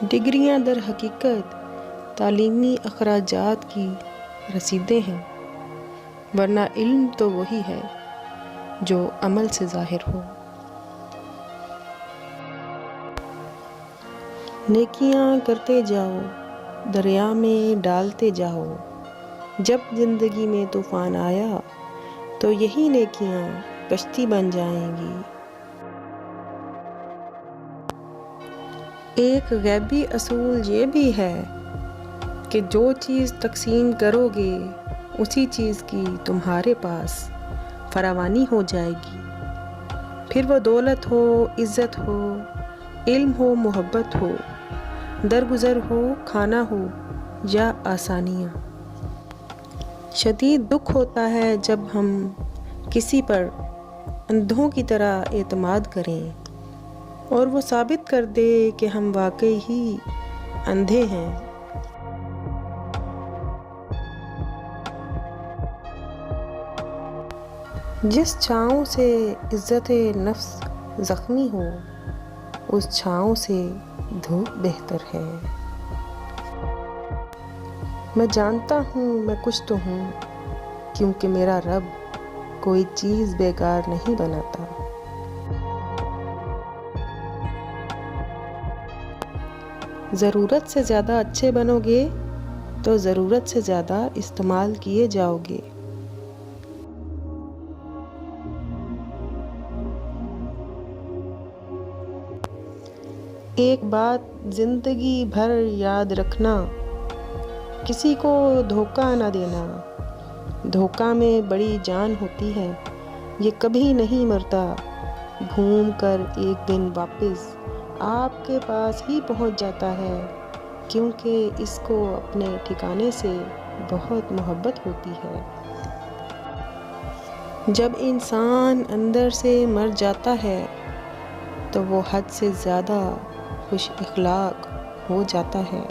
ڈگریاں در حقیقت تعلیمی اخراجات کی رسیدیں ہیں، ورنہ علم تو وہی ہے جو عمل سے ظاہر ہو۔ نیکیاں کرتے جاؤ، دریا میں ڈالتے جاؤ، جب زندگی میں طوفان آیا تو یہی نیکیاں کشتی بن جائیں گی۔ ایک غیبی اصول یہ بھی ہے کہ جو چیز تقسیم کرو گے اسی چیز کی تمہارے پاس فراوانی ہو جائے گی، پھر وہ دولت ہو، عزت ہو، علم ہو، محبت ہو، درگزر ہو، کھانا ہو یا آسانیاں۔ شدید دکھ ہوتا ہے جب ہم کسی پر اندھوں کی طرح اعتماد کریں اور وہ ثابت کر دے کہ ہم واقعی ہی اندھے ہیں۔ جس چھاؤں سے عزت نفس زخمی ہو، اس چھاؤں سے دھوپ بہتر ہے۔ میں جانتا ہوں میں کچھ تو ہوں، کیونکہ میرا رب کوئی چیز بیکار نہیں بناتا۔ ضرورت سے زیادہ اچھے بنو گے تو ضرورت سے زیادہ استعمال کیے جاؤ گے۔ ایک بات زندگی بھر یاد رکھنا، کسی کو دھوکہ نہ دینا۔ دھوکہ میں بڑی جان ہوتی ہے، یہ کبھی نہیں مرتا، گھوم کر ایک دن واپس آپ کے پاس ہی پہنچ جاتا ہے، کیونکہ اس کو اپنے ٹھکانے سے بہت محبت ہوتی ہے۔ جب انسان اندر سے مر جاتا ہے تو وہ حد سے زیادہ خوش اخلاق ہو جاتا ہے۔